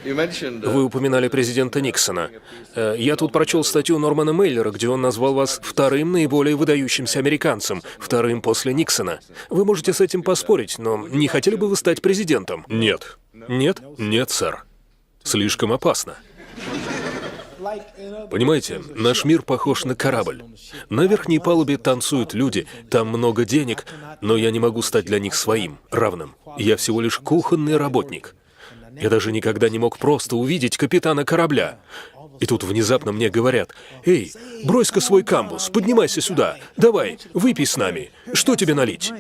Вы упоминали президента Никсона. Я тут прочел статью Нормана Мейлера, где он назвал вас вторым наиболее выдающимся американцем, вторым после Никсона. Вы можете с этим поспорить, но не хотели бы вы стать президентом? Нет. Нет? Нет, сэр. Слишком опасно. Понимаете, наш мир похож на корабль. На верхней палубе танцуют люди, там много денег, но я не могу стать для них своим, равным. Я всего лишь кухонный работник. Я даже никогда не мог просто увидеть капитана корабля. И тут внезапно мне говорят: «Эй, брось-ка свой камбус, поднимайся сюда, давай, выпей с нами, что тебе налить?»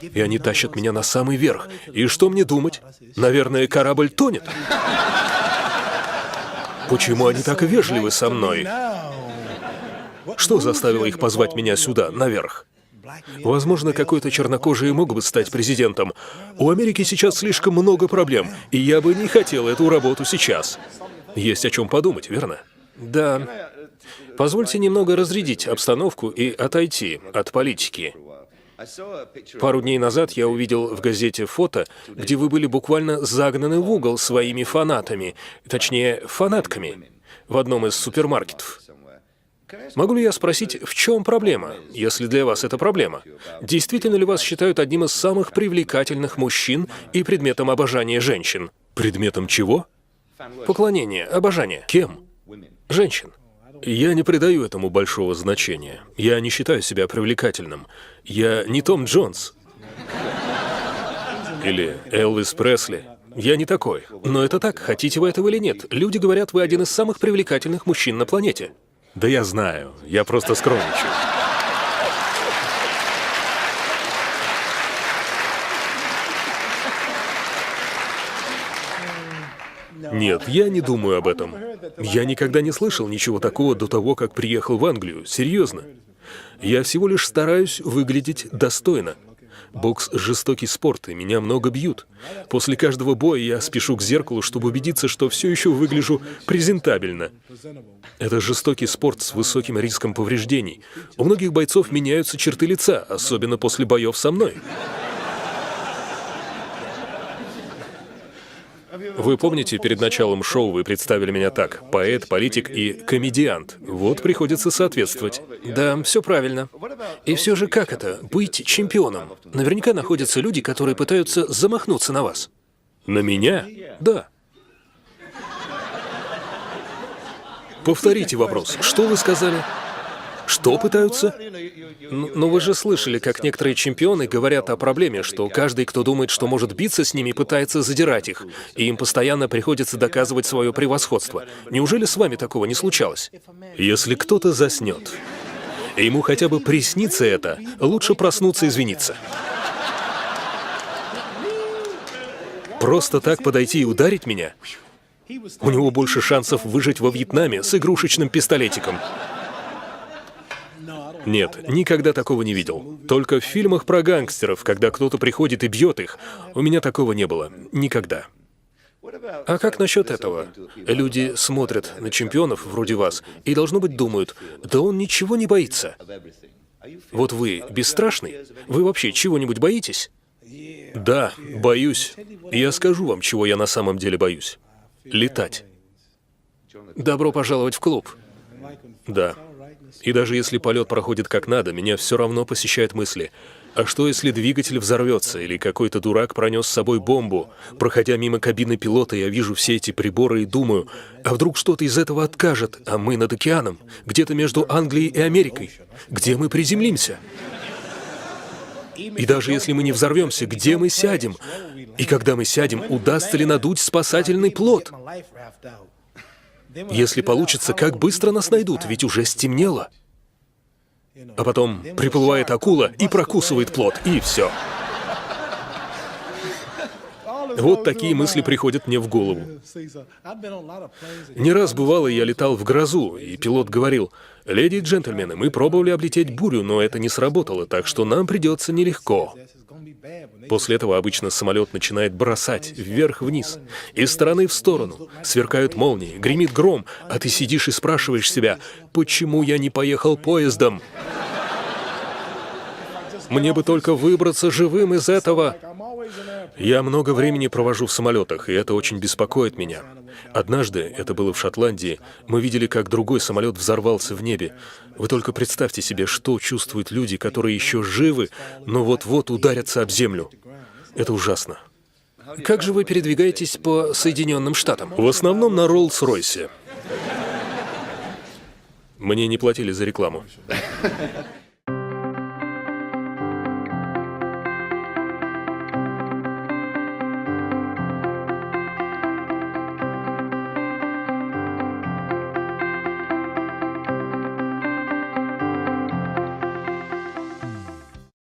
И они тащат меня на самый верх. И что мне думать? Наверное, корабль тонет. Почему они так вежливы со мной? Что заставило их позвать меня сюда, наверх? Возможно, какой-то чернокожий мог бы стать президентом. У Америки сейчас слишком много проблем, и я бы не хотел эту работу сейчас. Есть о чем подумать, верно? Да. Позвольте немного разрядить обстановку и отойти от политики. Пару дней назад я увидел в газете фото, где вы были буквально загнаны в угол своими фанатами, точнее, фанатками, в одном из супермаркетов. Могу ли я спросить, в чем проблема, если для вас это проблема? Действительно ли вас считают одним из самых привлекательных мужчин и предметом обожания женщин? Предметом чего? Поклонение, обожание. Кем? Женщин. Я не придаю этому большого значения. Я не считаю себя привлекательным. Я не Том Джонс. Или Элвис Пресли. Я не такой. Но это так, хотите вы этого или нет. Люди говорят, вы один из самых привлекательных мужчин на планете. Да я знаю, я просто скромничаю. Нет, я не думаю об этом. Я никогда не слышал ничего такого до того, как приехал в Англию. Серьезно. Я всего лишь стараюсь выглядеть достойно. Бокс – жестокий спорт, и меня много бьют. После каждого боя я спешу к зеркалу, чтобы убедиться, что все еще выгляжу презентабельно. Это жестокий спорт с высоким риском повреждений. У многих бойцов меняются черты лица, особенно после боев со мной. Вы помните, перед началом шоу вы представили меня так: поэт, политик и комедиант. Вот приходится соответствовать. Да, все правильно. И все же как это — быть чемпионом? Наверняка находятся люди, которые пытаются замахнуться на вас. На меня? Да. Повторите вопрос. Что вы сказали? Что пытаются? Но вы же слышали, как некоторые чемпионы говорят о проблеме, что каждый, кто думает, что может биться с ними, пытается задирать их, и им постоянно приходится доказывать свое превосходство. Неужели с вами такого не случалось? Если кто-то заснет, и ему хотя бы приснится это, лучше проснуться и извиниться. Просто так подойти и ударить меня? У него больше шансов выжить во Вьетнаме с игрушечным пистолетиком. Нет, никогда такого не видел. Только в фильмах про гангстеров, когда кто-то приходит и бьет их. У меня такого не было. Никогда. А как насчет этого? Люди смотрят на чемпионов вроде вас и, должно быть, думают: да он ничего не боится. Вот вы бесстрашный? Вы вообще чего-нибудь боитесь? Да, боюсь. Я скажу вам, чего я на самом деле боюсь. Летать. Добро пожаловать в клуб. Да. И даже если полет проходит как надо, меня все равно посещают мысли: а что, если двигатель взорвется, или какой-то дурак пронес с собой бомбу? Проходя мимо кабины пилота, я вижу все эти приборы и думаю: а вдруг что-то из этого откажет, а мы над океаном, где-то между Англией и Америкой? Где мы приземлимся? И даже если мы не взорвемся, где мы сядем? И когда мы сядем, удастся ли надуть спасательный плот? Если получится, как быстро нас найдут, ведь уже стемнело. А потом приплывает акула и прокусывает плот, и все. Вот такие мысли приходят мне в голову. Не раз бывало, я летал в грозу, и пилот говорил: «Леди и джентльмены, мы пробовали облететь бурю, но это не сработало, так что нам придется нелегко». После этого обычно самолет начинает бросать вверх-вниз, из стороны в сторону, сверкают молнии, гремит гром, а ты сидишь и спрашиваешь себя: почему я не поехал поездом? Мне бы только выбраться живым из этого. Я много времени провожу в самолетах, и это очень беспокоит меня. Однажды, это было в Шотландии, мы видели, как другой самолет взорвался в небе. Вы только представьте себе, что чувствуют люди, которые еще живы, но вот-вот ударятся об землю. Это ужасно. Как же вы передвигаетесь по Соединенным Штатам? В основном на Роллс-Ройсе. Мне не платили за рекламу.